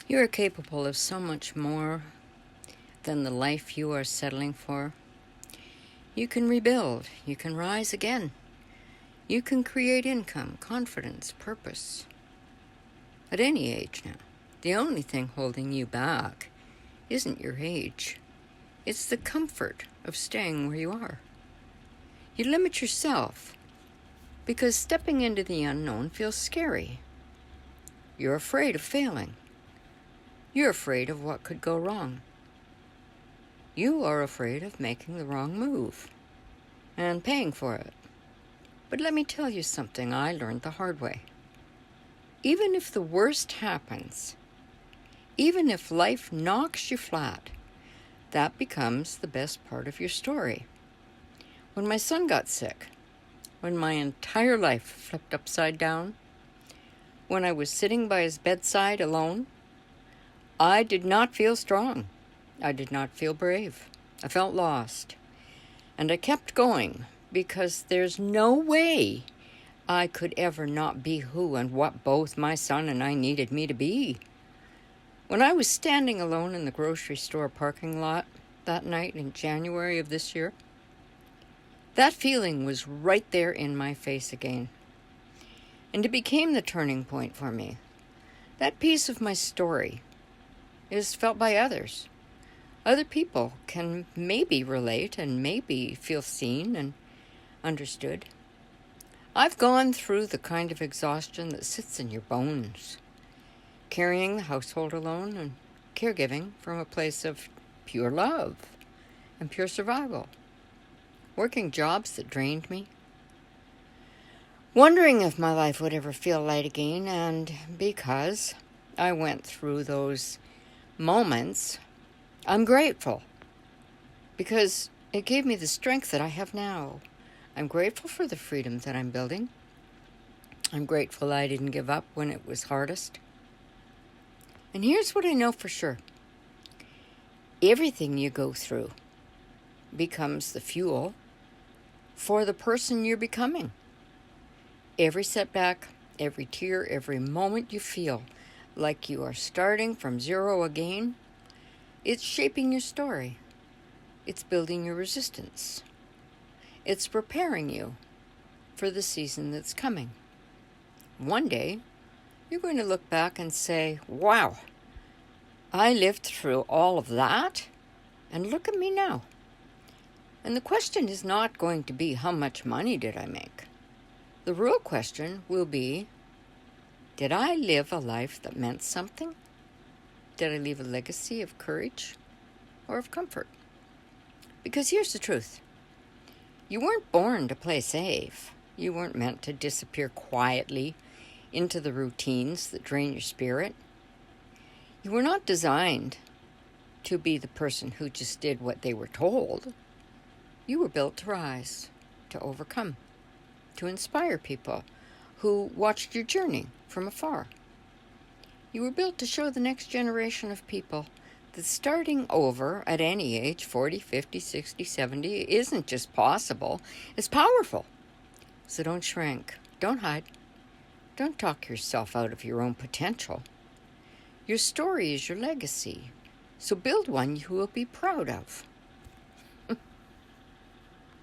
You are capable of so much more than the life you are settling for. You can rebuild. You can rise again. You can create income, confidence, purpose. At any age now. The only thing holding you back isn't your age. It's the comfort of staying where you are. You limit yourself because stepping into the unknown feels scary. You're afraid of failing. You're afraid of what could go wrong. You are afraid of making the wrong move and paying for it. But let me tell you something I learned the hard way. Even if the worst happens, even if life knocks you flat, that becomes the best part of your story. When my son got sick, when my entire life flipped upside down, when I was sitting by his bedside alone, I did not feel strong. I did not feel brave. I felt lost. And I kept going because there's no way I could ever not be who and what both my son and I needed me to be. When I was standing alone in the grocery store parking lot that night in January of this year, that feeling was right there in my face again. And it became the turning point for me. That piece of my story is felt by others. Other people can maybe relate and maybe feel seen and understood. I've gone through the kind of exhaustion that sits in your bones, carrying the household alone and caregiving from a place of pure love and pure survival, working jobs that drained me, wondering if my life would ever feel light again, and because I went through those moments, I'm grateful because it gave me the strength that I have now. I'm grateful for the freedom that I'm building. I'm grateful I didn't give up when it was hardest. And here's what I know for sure. Everything you go through becomes the fuel for the person you're becoming. Every setback, every tear, every moment you feel like you are starting from zero again, it's shaping your story. It's building your resistance. It's preparing you for the season that's coming. One day, you're going to look back and say, wow, I lived through all of that, and look at me now. And the question is not going to be how much money did I make? The real question will be, did I live a life that meant something? Did I leave a legacy of courage or of comfort? Because here's the truth. You weren't born to play safe. You weren't meant to disappear quietly into the routines that drain your spirit. You were not designed to be the person who just did what they were told. You were built to rise, to overcome, to inspire people who watched your journey from afar. You were built to show the next generation of people that starting over at any age, 40, 50, 60, 70, isn't just possible, it's powerful. So don't shrink, don't hide, don't talk yourself out of your own potential. Your story is your legacy, so build one you will be proud of.